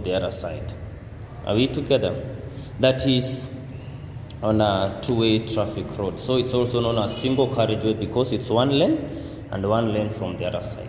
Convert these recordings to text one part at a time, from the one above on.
the other side. Are we together? That is on a two-way traffic road. So it's also known as single carriageway because it's one lane and one lane from the other side.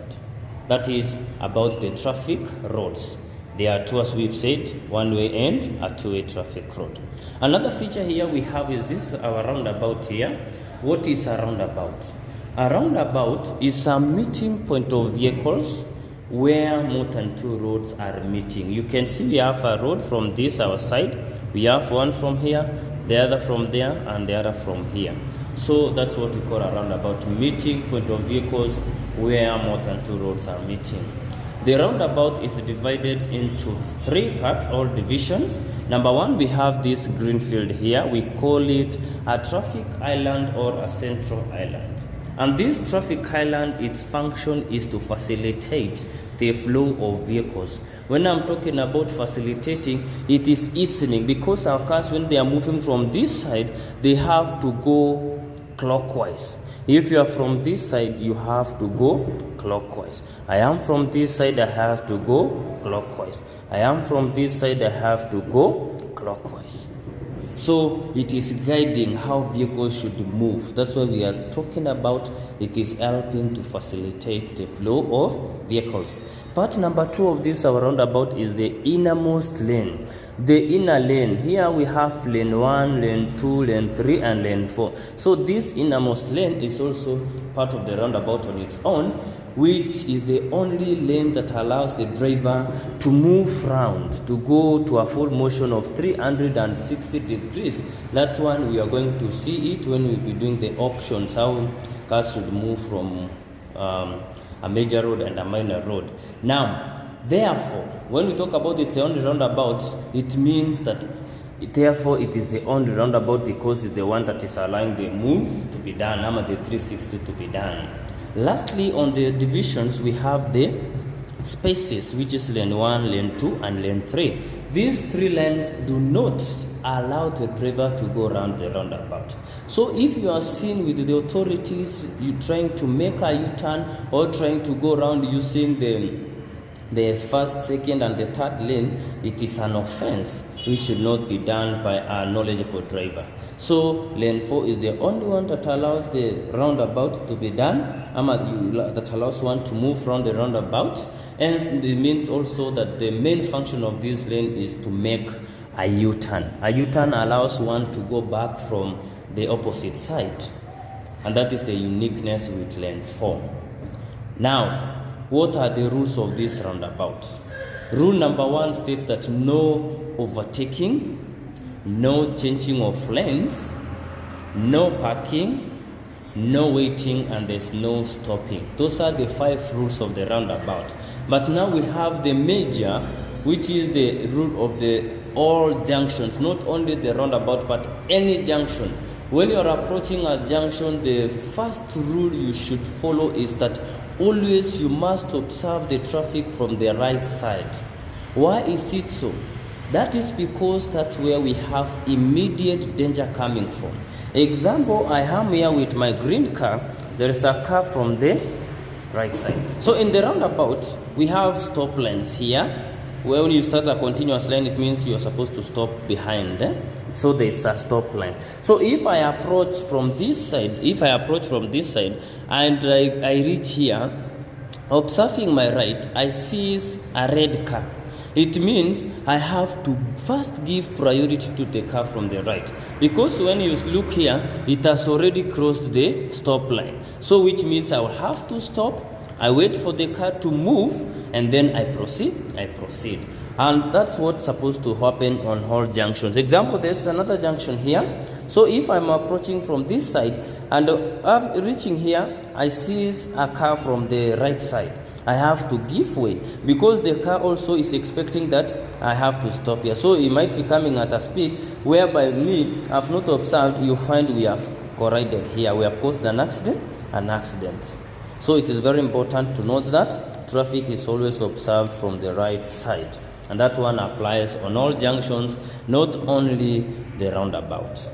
That is about the traffic roads. There are two, as we've said, one way and a two-way traffic road. Another feature here we have is this, our roundabout here. What is a roundabout? A roundabout is a meeting point of vehicles where more than two roads are meeting. You can see we have a road from this our side. We have one from here, the other from there, and the other from here. So that's what we call a roundabout, meeting point of vehicles where more than two roads are meeting. The roundabout is divided into three parts or divisions. Number one, we have this green field here. We call it a traffic island or a central island. And this traffic island, its function is to facilitate the flow of vehicles. When I'm talking about facilitating, it is easing because our cars, when they are moving from this side, they have to go clockwise. If you are from this side, you have to go clockwise. I am from this side, I have to go clockwise. I am from this side, I have to go clockwise. So it is guiding how vehicles should move. That's what we are talking about. It is helping to facilitate the flow of vehicles. Part number two of this our roundabout is the innermost lane. The inner lane, here we have lane 1, lane 2, lane 3, and lane 4. So this innermost lane is also part of the roundabout on its own, which is the only lane that allows the driver to move round, to go to a full motion of 360 degrees. That's one we are going to see it when we'll be doing the options, how cars should move from a major road and a minor road. Now, therefore, when we talk about it's the only roundabout, it means that therefore it is the only roundabout because it's the one that is allowing the move to be done, the 360 to be done. Lastly, on the divisions, we have the spaces, which is lane 1, lane 2, and lane 3. These three lanes do not allow the driver to go around the roundabout. So if you are seen with the authorities, you trying to make a U-turn or trying to go around using the first, second, and the third lane, it is an offense which should not be done by a knowledgeable driver. So lane 4 is the only one that allows the roundabout to be done, that allows one to move around the roundabout. And it means also that the main function of this lane is to make a U-turn. A U-turn allows one to go back from the opposite side. And that is the uniqueness with lane 4. Now, what are the rules of this roundabout? Rule number 1 states that no overtaking, no changing of lanes, no parking, no waiting, and there's no stopping. Those are the 5 rules of the roundabout. But now we have the major, which is the rule of the all junctions, not only the roundabout, but any junction. When you are approaching a junction, the first rule you should follow is that always you must observe the traffic from the right side. Why is it so? That is because that's where we have immediate danger coming from. Example, I am here with my green car. There is a car from the right side. So in the roundabout, we have stop lines here. When you start a continuous line, it means you're supposed to stop behind. So there's a stop line. So if I approach from this side, and I reach here, observing my right, I see a red car. It means I have to first give priority to the car from the right. Because when you look here, it has already crossed the stop line. So which means I will have to stop. I wait for the car to move, and then I proceed. And that's what's supposed to happen on all junctions. Example, there's another junction here. So if I'm approaching from this side, and reaching here, I see a car from the right side. I have to give way because the car also is expecting that I have to stop here. So it might be coming at a speed whereby me, I've not observed, you find we have collided here. We have caused an accident. So it is very important to note that traffic is always observed from the right side. And that one applies on all junctions, not only the roundabout.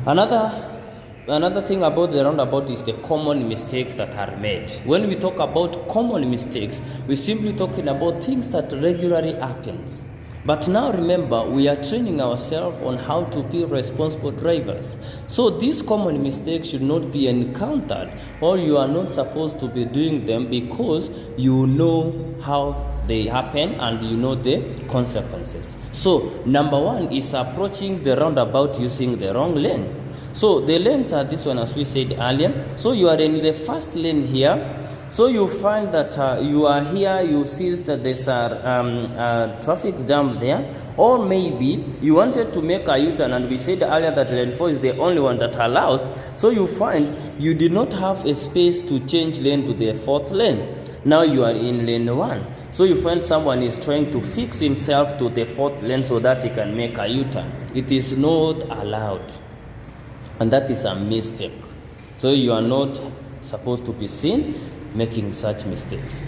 Another Another thing about the roundabout is the common mistakes that are made. When we talk about common mistakes, we're simply talking about things that regularly happens. But now remember, we are training ourselves on how to be responsible drivers. So these common mistakes should not be encountered, or you are not supposed to be doing them, because you know how they happen and you know the consequences. So number one is approaching the roundabout using the wrong lane. So the lanes are this one, as we said earlier. So you are in the first lane here. So you find that you are here, you see that there's a traffic jam there, or maybe you wanted to make a U-turn, and we said earlier that lane 4 is the only one that allows. So you find you did not have a space to change lane to the 4th lane. Now you are in lane 1. So you find someone is trying to fix himself to the 4th lane so that he can make a U-turn. It is not allowed, and that is a mistake. So you are not supposed to be seen making such mistakes.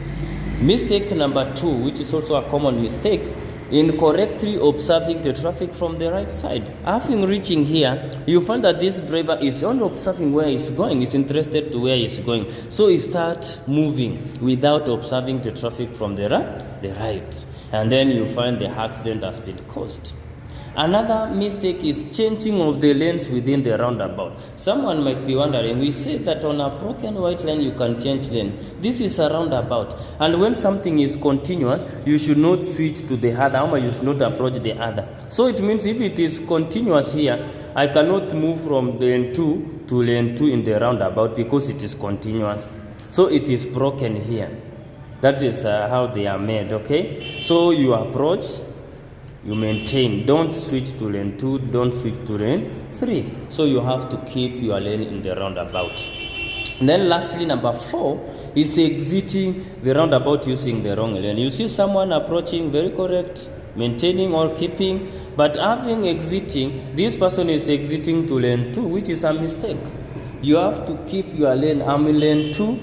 Mistake number 2, which is also a common mistake, incorrectly observing the traffic from the right side. After reaching here, you find that this driver is only observing where he's going, is interested to where he's going. So he starts moving without observing the traffic from the right. And then you find the accident has been caused. Another mistake is changing of the lanes within the roundabout. Someone might be wondering, we say that on a broken white line you can change lane. This is a roundabout, and when something is continuous, you should not switch to the other, or you should not approach the other. So it means if it is continuous here, I cannot move from lane 2 to lane 2 in the roundabout because it is continuous. So it is broken here. That is how they are made, okay? So you approach, you maintain, don't switch to lane 2, don't switch to lane 3. So you have to keep your lane in the roundabout. And then lastly, number 4 is exiting the roundabout using the wrong lane. You see someone approaching, very correct, maintaining or keeping, but having exiting, this person is exiting to lane 2, which is a mistake. You have to keep your lane. I'm in lane 2,